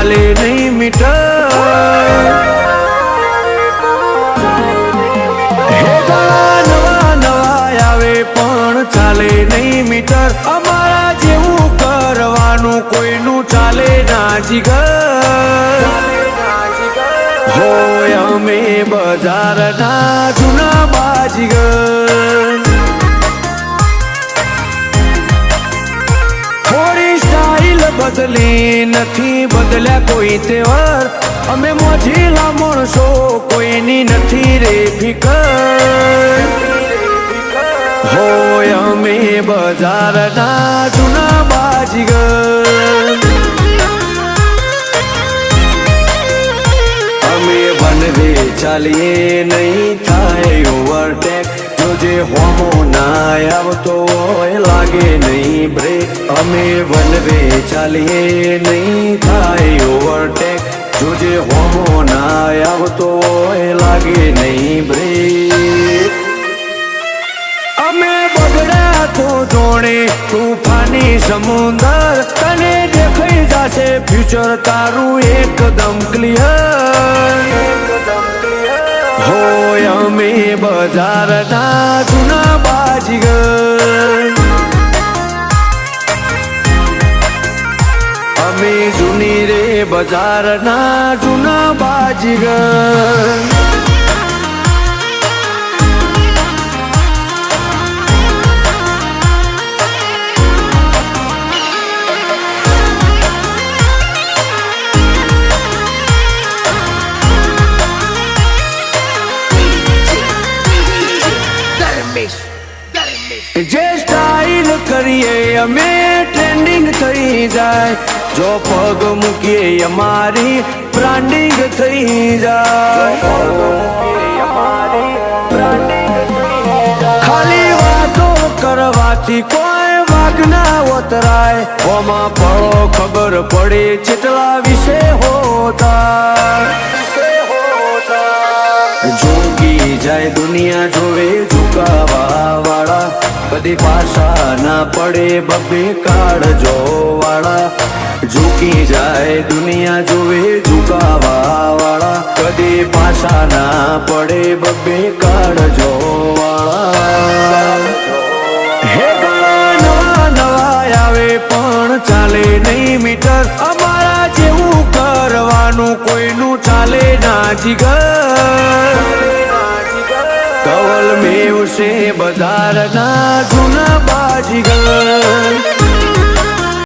ચાલે નહીં મીટર ચાલે નહીં મીટર અમારા જેવું કરવાનું કોઈનું ચાલે ના જીગર હોય અમે બજારના જૂના બાજીગર થોડી સ્ટાઈલ બદલી નથી બદલ્યા કોઈ તહેવાર અમે મોજીલા માણસો કોઈની નથી રે ફિકર હોય અમે બજારના જૂના બાજીગર અમે વનવે ચાલીએ નહીં થાય ઓવરટેક જોજે હોમો ના આવતો હોય લાગે નહીં બ્રેક અમે વનવે ચાલીએ નહીં થાય ઓવરટેક જોજે હોમો ના આવતો હોય લાગે નહીં બ્રેક અમે બગડ્યા તો જોડે તૂફાની સમુદર તને દેખાઈ જશે ફ્યુચર તારું એકદમ ક્લિયર હોય અમે બજારના જૂના બાજીગર અમે જૂની રે બજારના જૂના બાજીગર જે સ્ટાઈલ કરીએ અમે ટ્રેન્ડિંગ થઈ જાય જો પગ મૂકીએ અમારી બ્રાન્ડિંગ થઈ જાય ખાલી વાતો કરવાથી કોઈ વાગ ના ઉતરાય ઓમાં પડો ખબર પડે જેટલા વિશે હોતા જોગી જાય દુનિયા જોવે ઝુકાવા વાળા કદી પાછા ના પડે બબ્બે કાળજો વાળા ઝૂકી જાય દુનિયા જોવે ઝુકાવા વાળા કદી પાછા ના પડે બબ્બે કાળજો વાળા હે ઘણા નવા નવા આવે પણ ચાલે નહીં મીટર અમારા જેવું કરવાનું કોઈનું ચાલે ના જીગર કવલ મેવ છે બજારના જૂના બાજીગર